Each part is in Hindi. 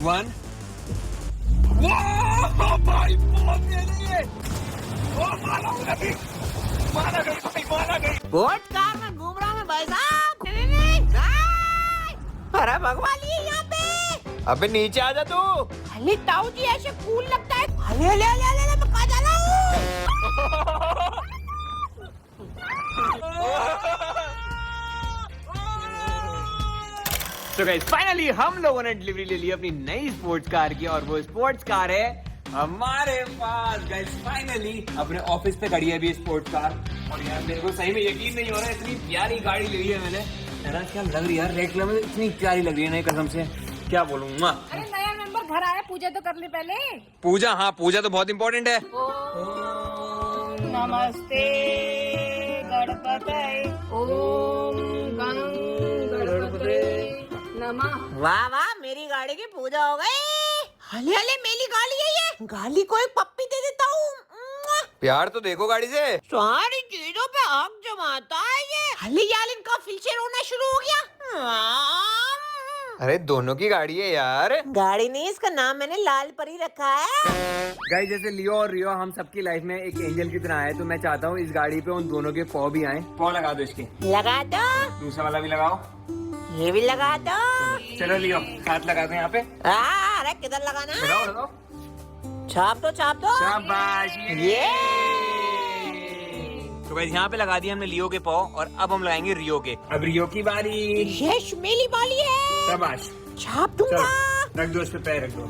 1 भाई बहुत तेज है ये। मारा गई भाई, मारा गई। स्पोर्ट्स कार में घूम रहा हूँ मैं भाई साहब। अरे भगवान ये यहाँ पे। अबे नीचे आ जा तू। अरे ताऊ जी ऐसे कूल लगता है। अरे ले ले ले ले मैं कहाँ जा रहा हूँ। तो गाइस फाइनली हम लोगों ने डिलीवरी ले ली अपनी नई स्पोर्ट्स कार की, और वो स्पोर्ट्स कार है हमारे पास। गाइस फाइनली अपने ऑफिस पे खड़ी है अभी स्पोर्ट्स कार, और यार मेरे को सही में यकीन नहीं हो रहा है, इतनी प्यारी गाड़ी ली है मैंने। यार क्या लग रही है यार, रेड कलर में इतनी प्यारी लग रही है ना, कसम से क्या बोलूंगा। अरे नया मेंबर घर आया, पूजा तो कर ले पहले। पूजा, हाँ पूजा तो बहुत इंपॉर्टेंट है। नमस्ते गणपते ओम गणपते नमः। वाह वाह मेरी गाड़ी की पूजा हो गई। हले हले मेरी गाड़ी है ये। गाड़ी को एक पप्पी दे देता हूँ। प्यार तो देखो गाड़ी से। सारी चीजों पे हक जमाता है ये। हले यार इनका फिल्टर होना शुरू हो गया। अरे दोनों की गाड़ी है यार। गाड़ी नहीं, इसका नाम मैंने लाल परी रखा है। गाइस जैसे लियो और रियो हम सबकी लाइफ में एक एंजल की तरह आए, तो मैं चाहता हूँ इस गाड़ी पे उन दोनों के पॉ भी आए। पॉ लगा दो इसके। लगा दो। दूसरा वाला भी लगाओ। ये भी लगा दो। चलो लियो हाथ लगाते हैं यहाँ पे। अरे किधर लगाना है? लगाओ लगाओ। छाप दो छाप दो। शाबाश। ये तो गाइस यहाँ पे लगा दिया हमने लियो के पॉ, और अब हम लगाएंगे रियो के। अब रियो की बारी। यश मेरी बाली है। शाबाश। छाप दूंगा। रख दो इस पे, पैर रख दो,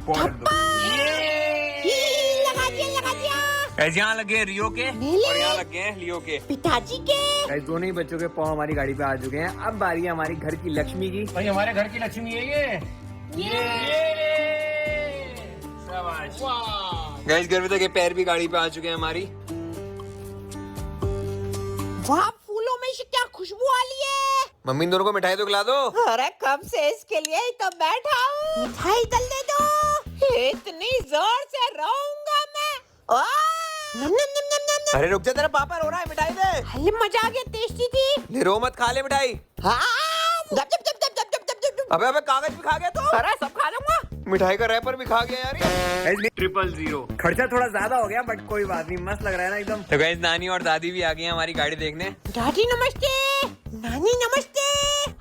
पॉ रख दो। लगा दिया लगा दिया। गाइस यहाँ लगे रियो के और यहाँ लगे हैं लियो के। पिताजी के। गाइस दोनों ही बच्चों के पॉ हमारी गाड़ी पे आ चुके हैं। अब बारी है हमारी घर की लक्ष्मी की। भाई हमारे घर की लक्ष्मी है ये। शाबाश। गाइस घर में तक के पैर भी गाड़ी पे आ चुके हैं हमारी। वाह फूलों में से क्या खुशबू आ रही है। मम्मी इन दोनों को मिठाई तो खिला दो। अरे कब से इसके लिए ही तो बैठा हूँ। मिठाई तल दे दो। इतनी जोर से रोऊंगा मैं। नम नम नम नम नम नम। अरे रुक जा, तेरा पापा रो रहा है, मिठाई दे। हले मजा आ गया, टेस्टी थी। ले रो मत, खा ले मिठाई। हाँ जब जब जब जब जब जब जब जब। अबे कागज भी खा गया तो। अरे सब खा लूंगा। मिठाई का रैपर भी खा गया यार ये। 000। खर्चा थोड़ा ज्यादा हो गया बट कोई बात नहीं, मस्त लग रहा है ना एकदम। तो गाइस नानी और दादी भी आ गई हैं हमारी गाड़ी देखने। दादी नमस्ते, नानी नमस्ते।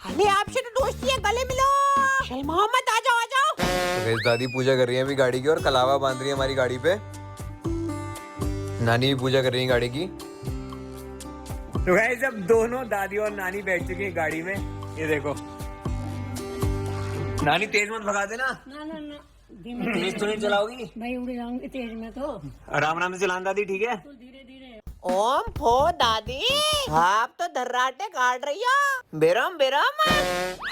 हले आपसे तो दोस्ती है, गले मिलो। चल मोहम्मद आ जाओ आ जाओ। तो गाइस दादी पूजा कर रही है अभी गाड़ी की, और कलावा बांध रही है हमारी गाड़ी पे। नानी भी पूजा कर रही है गाड़ी की। तो गाइस अब दोनों दादी और नानी बैठ चुकी है गाड़ी में। ये देखो नानी तेज मत भगा देना। ना ना ना तेज तो नहीं चलाओगी भाई, उड़ जाऊंगी तेज में तो। आराम आराम से चलाना दादी, ठीक है। तो धीरे धीरे। ओम फो दादी, आप तो धर्राटे काट रही हो। बेरम बेरम।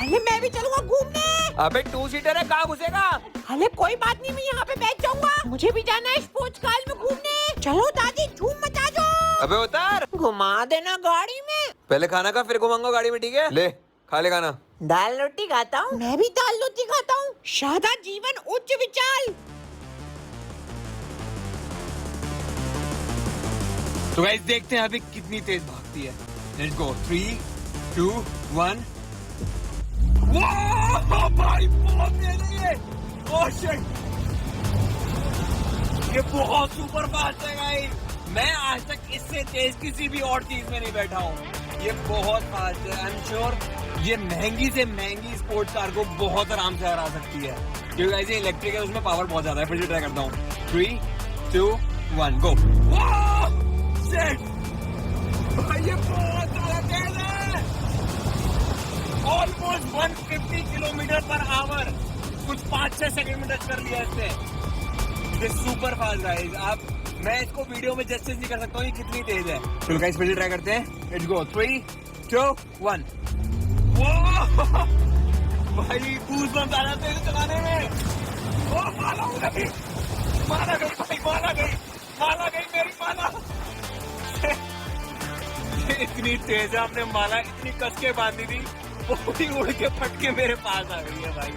हले मैं भी चलूंगा घूमने। अबे 2 सीटर है, कहाँ घुसेगा। हले कोई बात नहीं, मैं यहाँ पे बैठ जाऊंगा। मुझे भी जाना है स्पोर्ट्स कार में घूमने। चलो दादी झूम मचा दो। अबे उतर, घुमा देना गाड़ी में। पहले खाना खा फिर घुमाऊंगा गाड़ी में, ठीक है। ले खा ले खाना। दाल रोटी खाता हूँ। मैं भी दाल रोटी खाता हूँ। सादा जीवन उच्च विचार। तो गाइस देखते हैं अभी कितनी तेज भागती है। Let's go 3 2 1। वाह भाई बहुत तेज है ये। ओह शिट, ये बहुत सुपर फास्ट है गाइस। मैं आज तक इससे तेज किसी भी और चीज में नहीं बैठा हूँ। ये बहुत फास्ट है। आई एम श्योर ये महंगी से महंगी स्पोर्ट्स कार को बहुत आराम से हरा सकती है, क्योंकि गाइस ये इलेक्ट्रिक है, उसमें पावर बहुत ज्यादा है। फिर से ट्राई करता हूँ। 3 2 1 गो। भाई ये बहुत ज्यादा तेज है। Almost 150 kilometre per hour. कुछ 5-6 सेकंड में टच कर लिया इसने। ये सुपर फास्ट गाइस। आप मैं इसको वीडियो में जस्टिस नहीं कर सकता हूँ ये कितनी तेज है। चलो गाइस फिर से ट्राई करते हैं। Let's go 3 2 1। भाई गूज़बम्स आ जाते हैं चलाने में। माला गई, माला गई भाई, माला गई, माला गई मेरी माला। इतनी तेज है, आपने माला इतनी कस के बांधी थी, वो भी उड़ के फट के मेरे पास आ गई है भाई।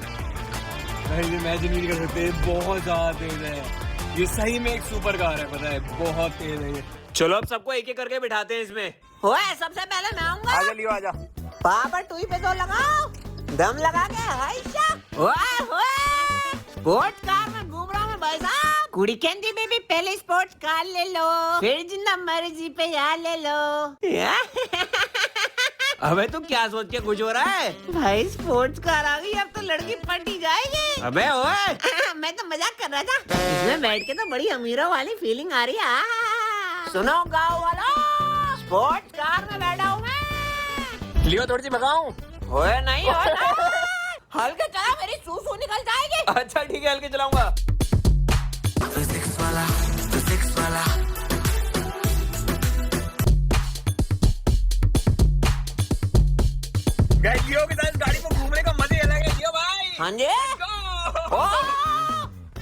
भाई इमेजिन नहीं कर सकते, बहुत ज्यादा तेज है ये। सही में एक सुपर कार है, पता है, बहुत तेज है ये। चलो अब सबको एक एक करके बिठाते हैं इसमें। ओए सबसे पहले मैं आऊंगा। आजा लियो आजा। पापा टूई पे तो लगाओ, दम लगा के हाइशा। ओए ओए स्पोर्ट्स कार में घूम रहा हूँ मैं भाई साहब। कुड़ी कहती बेबी पहले स्पोर्ट्स कार ले लो, फिर जितना मर्जी पे यार ले लो। अबे तू क्या सोच के खुश हो रहा है? भाई स्पोर्ट्स कार आ गई, अब तो लड़की पटी जाएगी। अबे ओए मैं तो मजाक कर रहा था। इसमें बैठ के तो बड़ी अमीरों वाली फीलिंग आ रही है। सुनो गाँव वालों, स्पोर्ट्स कार में बैठा हूँ मैं। लियो थोड़ी सी भगाऊं? ओए नहीं हल्के चला, मेरी सूसू निकल जाएगी। अच्छा ठीक है, हल्के चलाऊंगा। लियो के साथ गाड़ी में घूमने का मजा अलग है लियो भाई। हाँ जी।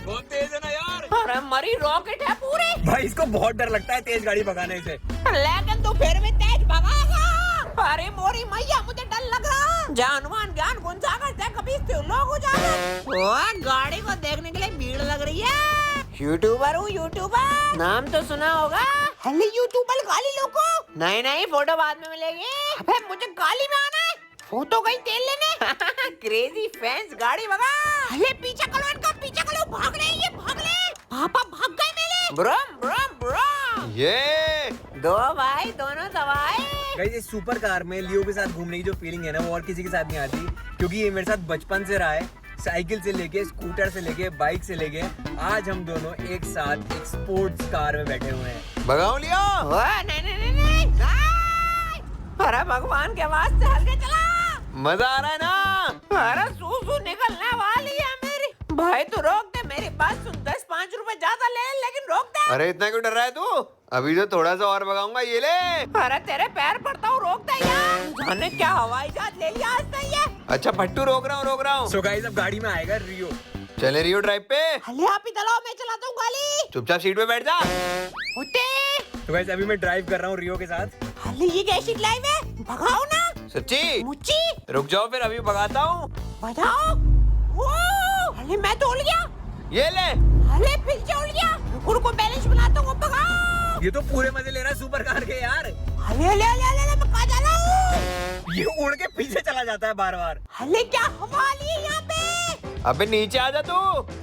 बहुत तेज है ना यार। अरे मरी रॉकेट है पूरी। भाई इसको बहुत डर लगता है तेज गाड़ी भगाने से। लेकिन तू फिर भी तेज भगाएगा। अरे मोरी मैया, मुझे डर लग रहा। जानवान ज्ञान गुण सागर से कभी लोग हो जाए। गाड़ी को देखने के लिए भीड़ लग रही है। यूट्यूबर हूँ, यूट्यूबर नाम तो सुना होगा। हेलो यूट्यूबर गाली लोगो। नहीं फोटो बाद में मिलेगी। अबे मुझे गाली में आना है, फोटो कहीं तेल लेने। क्रेजी फैंस गाड़ी भगा। अरे पीछे करो इनका, पीछे करो। भाग रहे ये, भाग रहे। पापा भाग गए मेरे। ब्रम ये दो भाई दोनों दवाए। गाइस इस सुपर कार में लियो के साथ घूमने की जो फीलिंग है ना, वो और किसी के साथ नहीं आती, क्योंकि ये मेरे साथ बचपन से रहा है। साइकिल से लेके, स्कूटर से लेके, बाइक से लेके, आज हम दोनों एक साथ एक स्पोर्ट्स कार में बैठे हुए हैं। भगाओ लियो। नहीं। अरे भगवान के वास्ते हल्के चला। मजा आ रहा है ना? अरे सूसू निकलने वाली है मेरी। भाई तू रोक दे, मेरी बात सुन। 10-5 रुपए ज्यादा ले, लेकिन रोक दे। अरे इतना क्यों डर रहा है तू? अभी तो थोड़ा सा और भगाऊंगा, ये ले। अरे तेरे पैर पड़ता हूँ, रोक दे यार। जाने क्या हवाई जहाज ले लिया आज तक ये। अच्छा फट्टू, रोक रहा हूँ। सो गाइस अब गाड़ी में आएगा रियो। चले रियो ड्राइव पे। हले आप ही चलाओ, मैं चलाता हूँ गाड़ी। चुपचाप सीट पे बैठ जा। उठे। तो गाइस अभी मैं ड्राइव कर रहा हूँ रियो के साथ। हले ये कैसी ड्राइव है? भगाओ ना। सच्ची? मुच्ची। रुक जाओ फिर, अभी भगाता हूँ। बजाओ। हले मैं तो उड़ गया। ये ले। हले फिर से उड़ गया। रुको बैलेंस बनाता हूँ, भगाओ। ये तो पूरे मजे ले रहा है सुपर कार के यार। हले मैं कहाँ जा रहा हूँ? ये उड़ के पीछे चला जाता है बार बार। हले क्या हवा आ रही है यहाँ पे? अबे नीचे आ जा तू।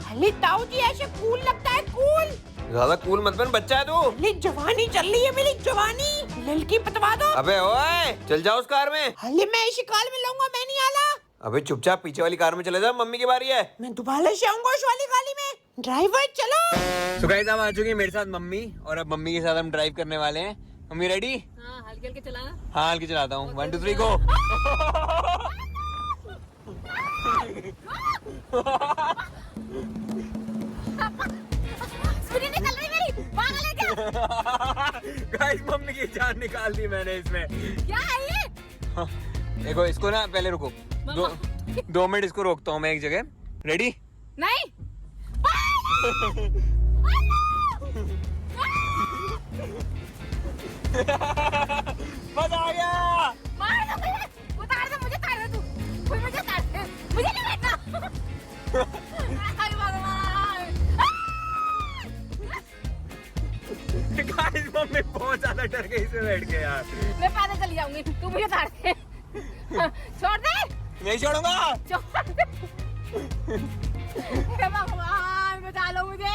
हले ताऊ जी ऐसे कूल लगता है, कूल। ज्यादा कूल मत बन, बच्चा है तू। हले जवानी चल रही है मेरी, जवानी। ललकी पटवा दो। अबे ओए चल जाओ उस कार में। हले मैं इसी कार में लाऊंगा, मैं नहीं आला। अबे चुपचाप पीछे वाली कार में चले जा, मम्मी की बारी है। मैं दोबारा से आऊंगा उस वाली गाड़ी में। ड्राइवर चलो। तो गाइस अब आ चुकी है मेरे साथ मम्मी, और अब मम्मी के साथ हम ड्राइव करने वाले हैं। Mummy ready? हाँ, हल्के हल्के चलाना। हाँ हल्की चलाता हूँ। 1 2 3 गो। निकल रही मेरी, पागल है क्या? गाइस मम्मी की जान निकाल दी मैंने इसमें। क्या है ये? हाँ, देखो इसको ना पहले रुको, 2 मिनट इसको रोकता हूँ मैं एक जगह। रेडी? नहीं। मजा आ गया। मार दो मुझे, उतार दो मुझे, उतार दे तू, मुझे उतार दे, मुझे नहीं बैठना। अरे भगवान। गाइस मम्मी बहुत ज्यादा डर गई इसमें बैठ के यार। मैं पैदल चली जाऊंगी, तू मुझे उतार दे। छोड़ दे। नहीं छोड़ूंगा। छोड़ दे। हे भगवान बचा लो मुझे।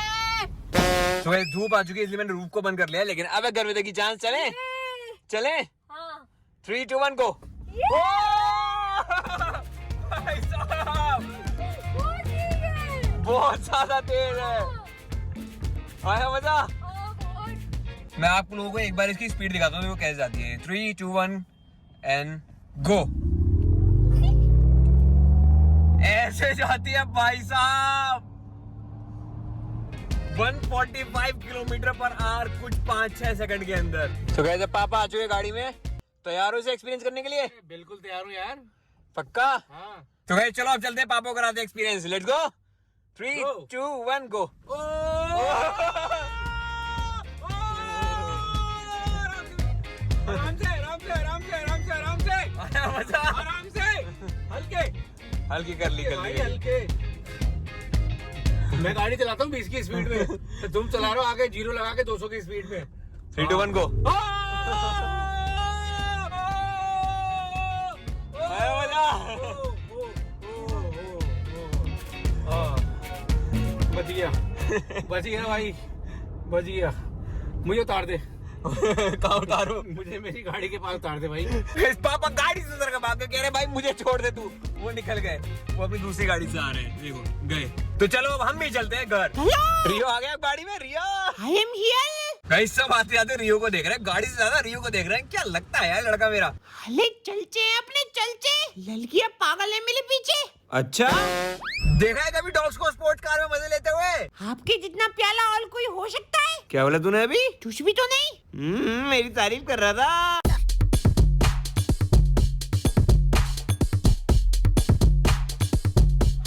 तो गाइस धूप आ चुकी है इसलिए मैंने रूफ को बंद कर लिया, लेकिन अब अगर गर्मी की चांस चले। हाँ। 3 2 1 गो। भाई साहब बहुत ज्यादा तेज है। आया मजा? मैं आप लोगों को एक बार इसकी स्पीड दिखाता हूँ वो कैसे जाती है। 3 2 1 एंड गो। ऐसे जाती है भाई साहब। 145 किलोमीटर पर आवर कुछ 5-6 सेकंड के अंदर। तो कैसे पापा आ चुके गाड़ी में, तैयार हो इसे एक्सपीरियंस करने के लिए? बिल्कुल तैयार हूँ यार। पक्का? हाँ। तो गाइस चलो अब चलते हैं, पापा को कराते हैं एक्सपीरियंस। Let's go. 3 2 1 गो। आराम से आराम से आराम से आराम से आराम से आया मजा? आराम से। हल्के हल्की कर ली भाई, हल्के। मैं गाड़ी चलाता हूँ 20 की स्पीड में, तो तुम चला रहे हो आगे 0 लगा के 200 की स्पीड में। 3 2 1 गो। आया मजा? बच गया भाई, बच गया। मुझे उतार दे। कहाँ उतारो? मुझे मेरी गाड़ी के पास उतार दे भाई। पापा गाड़ी से उतर के भाग के कह रहे भाई मुझे छोड़ दे तू। वो निकल गए, वो अपनी दूसरी गाड़ी से आ रहे हैं, देखो गए। तो चलो अब हम भी चलते हैं घर। रियो आ गया गाड़ी में। रियो I am here. गाइस सब आते आते रियो को देख रहे हैं, गाड़ी से ज्यादा रियो को देख रहे हैं। क्या लगता है यार लड़का मेरा। हले चलचे अपने चलचे, लड़कियां पागल है मेरे पीछे। अच्छा देखा है कभी डॉग्स को स्पोर्ट्स कार में मजे लेते हुए? आपके जितना प्याला और कोई हो सकता है? क्या बोला तूने अभी? कुछ भी तो नहीं। मेरी तारीफ कर रहा था।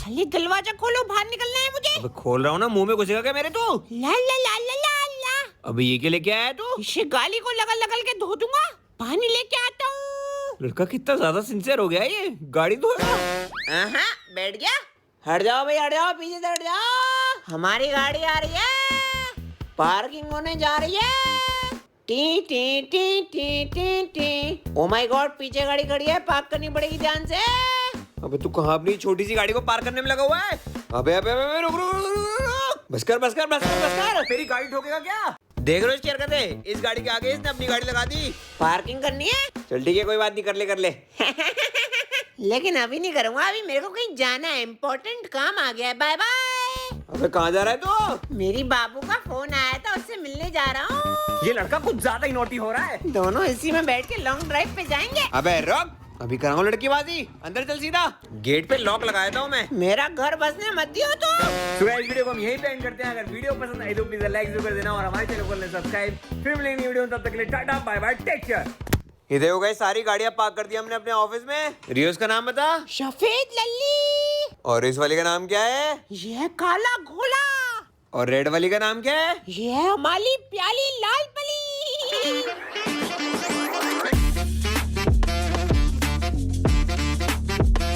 हले दरवाजा खोलो, बाहर निकलना है मुझे। अब खोल रहा हूँ ना, मुंह में घुसेगा क्या मेरे? तू ला ला ला ला ला ला। अब ये क्या लेके आया तू? इसे गाली को लगल लगल के धो दूंगा, पानी लेके आता हूँ। लड़का कितना ज्यादा सिंसियर हो गया है ये, गाड़ी धो रहा। बैठ गया। हट जाओ भाई, हट जाओ, पीछे से हट जाओ। हमारी गाड़ी आ रही है, पार्किंग होने जा रही है। T T T T T T. Oh my God, पीछे गाड़ी खड़ी है, पार्क करनी पड़ेगी ध्यान से। अबे तू कहाँ अपनी छोटी सी गाड़ी को पार्क करने में लगा हुआ है? अबे अबे अबे रुक रुक रुक, बस कर बस कर बस कर बस कर। तेरी गाड़ी ठोकेगा क्या? देख रहे हो इसकी हरकतें? इस गाड़ी के आगे इसने अपनी गाड़ी लगा दी। पार्किंग करनी है? चल ठीक है, कोई बात नहीं, कर ले कर ले। लेकिन अभी नहीं करूंगा, अभी मेरे को कहीं जाना है, इम्पोर्टेंट काम आ गया है। Bye bye. अबे कहाँ जा रहा है तू? मेरी बाबू का फोन आया था, उससे मिलने जा रहा हूँ। ये लड़का कुछ ज्यादा ही नोटी हो रहा है। दोनों इसी में बैठ के लॉन्ग ड्राइव पे जाएंगे। अबे रुक, अभी कराऊं लड़कीबाजी, अंदर चल सीधा। गेट पे लॉक लगाया था मैं। मेरा घर बसने मत दियो तो। इस वीडियो को हम यहीं पे एंड करते हैं। अगर वीडियो पसंद आई तो प्लीज लाइक जरूर कर देना और हमारे चैनल को कर लेना सब्सक्राइब। फिर मिलेंगे वीडियो में, तब तक के लिए tata bye bye, take care. ये देखो गाइस, सारी गाड़ियां पार्क कर दी हमने अपने ऑफिस में। रियोस का नाम बता। सफेद लल्ली। और इस वाली का नाम क्या है? ये काला घोड़ा। और रेड वाली का नाम क्या है? ये हमारी प्याली लाल